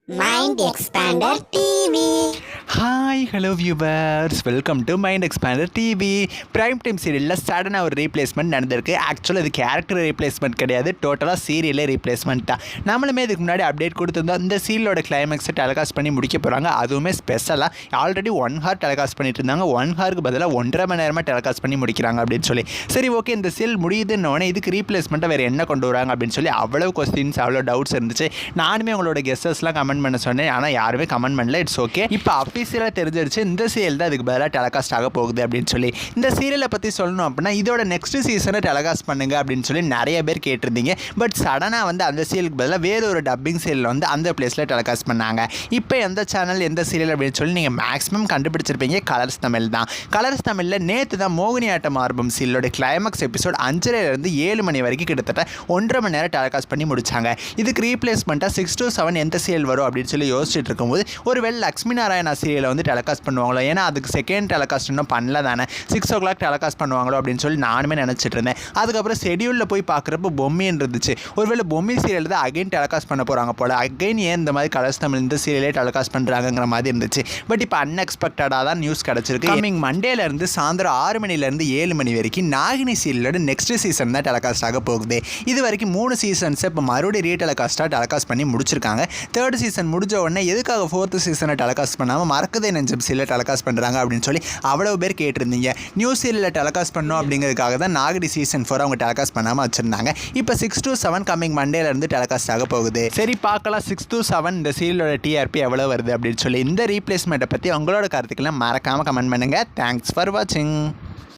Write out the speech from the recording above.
Mind Expander TV. Hi hello viewers, welcome to mind expander TV. Prime time சீரியலில் சடனாக ஒரு replacement நடந்திருக்கு. ஆக்சுவலாக இது கேரக்டர் ரீப்ளேஸ்மெண்ட் கிடையாது, டோட்டலாக சீரியலே ரீப்ளேஸ்மெண்ட் தான். நம்மளுமே இதுக்கு முன்னாடி அப்டேட் கொடுத்துருந்தோம். இந்த சீரியலோட கிளைமேக்ஸை டெலிகாஸ்ட் பண்ணி முடிக்க போகிறாங்க. அதுவுமே ஸ்பெஷலாக ஆல்ரெடி 1 hour டெலிகாஸ்ட் பண்ணிட்டு இருந்தாங்க. 1 hourக்கு பதிலாக 1.5 மணி நேரமாக டெலிகாஸ்ட் பண்ணி முடிக்கிறாங்க அப்படின்னு சொல்லி. சரி, ஓகே, இந்த சீரியல் முடியுதுன்னொடனே இதுக்கு ரீப்ளேஸ்மெண்ட்டாக வேறு என்ன கொண்டு வராங்க அப்படின்னு சொல்லி அவ்வளோ கொஸ்டின்ஸ், அவ்வளோ டவுட்ஸ் இருந்துச்சு. நானுமே உங்களோட கெஸ்ஸஸ்லாம் கமெண்ட் பண்ண சொன்னேன், ஆனால் யாருமே கமெண்ட் பண்ணல. It's okay. இப்போ அஃபீஷியலாக தெரிஞ்சிருச்சு இந்த சீரியல் தான் அதுக்கு பதிலாக டெலிகாஸ்ட் ஆக போகுது அப்படின்னு சொல்லி. இந்த சீரியலை பற்றி சொல்லணும் அப்படின்னா இதோட நெக்ஸ்ட் சீசனை டெலிகாஸ்ட் பண்ணுங்க அப்படின்னு சொல்லி நிறைய பேர் கேட்டிருந்தீங்க. பட் சடனாக அந்த சீரியலுக்கு பதிலாக வேறு ஒரு டப்பிங் சீரியல் அந்த பிளேஸில் டெலிகாஸ்ட் பண்ணாங்க. இப்போ எந்த சேனல் எந்த சீரியல் அப்படின்னு சொல்லி நீங்கள் மேக்ஸிமம் கண்டுபிடிச்சிருப்பீங்க. கலர்ஸ் தமிழ் தான். கலர்ஸ் தமிழில் நேற்று தான் மோகினியாட்டம் ஆரம்பம் சீரியலோட கிளைமேக்ஸ் எபிசோட் 5:30 7 மணி வரைக்கும் கிட்டத்தட்ட 1.5 மணி நேரம் டெலிகாஸ்ட் பண்ணி முடிச்சாங்க. இதுக்கு ரீப்ளேஸ்மெண்ட்டாக 6 to 7 எந்த சீரியல் வரும் அப்படின்னு சொல்லி யோசிச்சுட்டு இருக்கும்போது ஒருவேளை லக்ஷ்மி நாராயணா சீரியலை டெலிகாஸ்ட் பண்ணுவாங்களோ, ஏன்னா அதுக்கு செகண்ட் டெலிகாஸ்ட் இன்னும் பண்ணல தானே, 6 o'clock டெலிகாஸ்ட் பண்ணுவாங்களோ அப்படின்னு சொல்லி நானுமே நினச்சிட்டு இருந்தேன். அதுக்கப்புறம் ஷெடியூலில் போய் பார்க்குறப்ப பொம்மின்னு இருந்துச்சு. ஒருவேளை பொம்மி சீரியல் தான் அகைன் டெலிகாஸ்ட் பண்ண போகிறாங்க போல். அகைன் ஏன் இந்த மாதிரி கலர்ஸ் தமிழ் இந்த சீரியலே டெலிகாஸ்ட் பண்ணுறாங்கிற மாதிரி இருந்துச்சு. பட் இப்போ அன்எக்ஸ்பெக்டடாக தான் நியூஸ் கிடச்சிருக்கு. கமிங் மண்டேலேருந்து சாயந்தரம் 6 மணிலேருந்து 7 மணி வரைக்கும் நாகினி சீரியலோட நெக்ஸ்ட் சீசன் தான் டெலிகாஸ்ட் ஆக போகுது. இது வரைக்கும் 3 சீசன்ஸை இப்போ மறுபடியும் ரீடெலிகாஸ்ட்டாக டெலிகாஸ்ட் பண்ணி முடிச்சிருக்காங்க. 3rd சீசன் முடிஞ்ச உடனே எதுக்காக 4th சீசனை டெலிகாஸ்ட் பண்ணாமல் மறக்கதே நெஞ்சம் சீரியல் டெலிகாஸ்ட் பண்ணுறாங்க அப்படின்னு சொல்லி அவ்வளோ பேர் கேட்டிருந்தீங்க. நியூ சீரியலில் டெலிகாஸ்ட் பண்ணோம் அப்படிங்கிறதுக்காக தான் நாகினி சீசன் 4 அவங்க டெலிகாஸ்ட் பண்ணாமல் வச்சுருந்தாங்க. இப்போ 6 to 7 கம்மிங் மண்டேலேருந்து டெலிகாஸ்ட் ஆக போகுது. சரி, பார்க்கலாம் 6 to 7 இந்த சீரியலோட டிஆர்பி எவ்வளோ வருது அப்படின்னு சொல்லி. இந்த ரீப்ளேஸ்மெண்ட்டை பற்றி உங்களோட கருத்துக்களை மறக்காமல் கமெண்ட் பண்ணுங்கள். தேங்க்ஸ் ஃபார் வாட்சிங்.